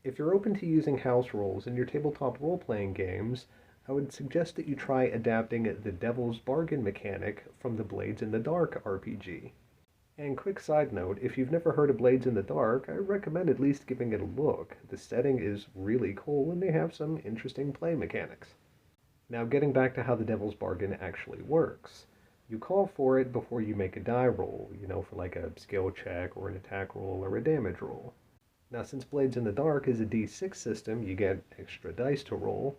If you're open to using house rules in your tabletop role-playing games, I would suggest that you try adapting the Devil's Bargain mechanic from the Blades in the Dark RPG. And quick side note, if you've never heard of Blades in the Dark, I recommend at least giving it a look. The setting is really cool and they have some interesting play mechanics. Now getting back to how the Devil's Bargain actually works. You call for it before you make a die roll, for like a skill check or an attack roll or a damage roll. Now since Blades in the Dark is a D6 system, you get extra dice to roll,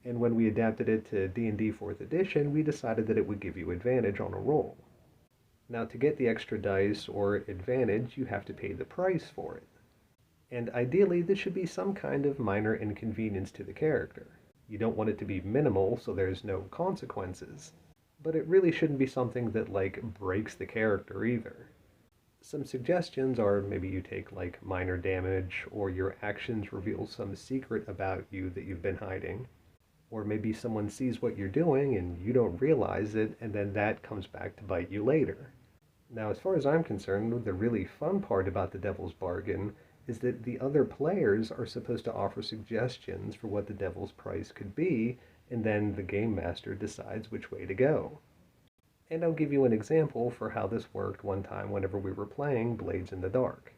and when we adapted it to D&D 4th edition, we decided that it would give you advantage on a roll. Now to get the extra dice or advantage, you have to pay the price for it. And ideally, this should be some kind of minor inconvenience to the character. You don't want it to be minimal so there's no consequences, but it really shouldn't be something that breaks the character either. Some suggestions are maybe you take minor damage, or your actions reveal some secret about you that you've been hiding. Or maybe someone sees what you're doing and you don't realize it, and then that comes back to bite you later. Now, as far as I'm concerned, the really fun part about the Devil's Bargain is that the other players are supposed to offer suggestions for what the Devil's price could be, and then the Game Master decides which way to go. And I'll give you an example for how this worked one time whenever we were playing Blades in the Dark.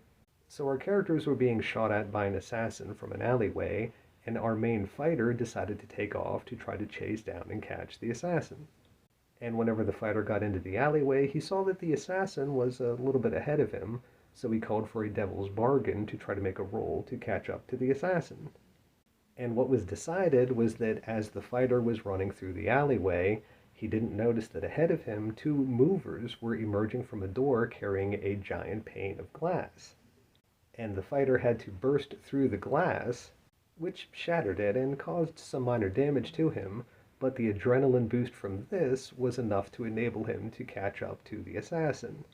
So our characters were being shot at by an assassin from an alleyway, and our main fighter decided to take off to try to chase down and catch the assassin. And whenever the fighter got into the alleyway, he saw that the assassin was a little bit ahead of him, so he called for a Devil's Bargain to try to make a roll to catch up to the assassin. And what was decided was that as the fighter was running through the alleyway, he didn't notice that ahead of him, two movers were emerging from a door carrying a giant pane of glass. And the fighter had to burst through the glass, which shattered it and caused some minor damage to him, but the adrenaline boost from this was enough to enable him to catch up to the assassin.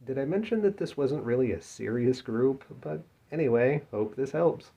Did I mention that this wasn't really a serious group? But anyway, hope this helps.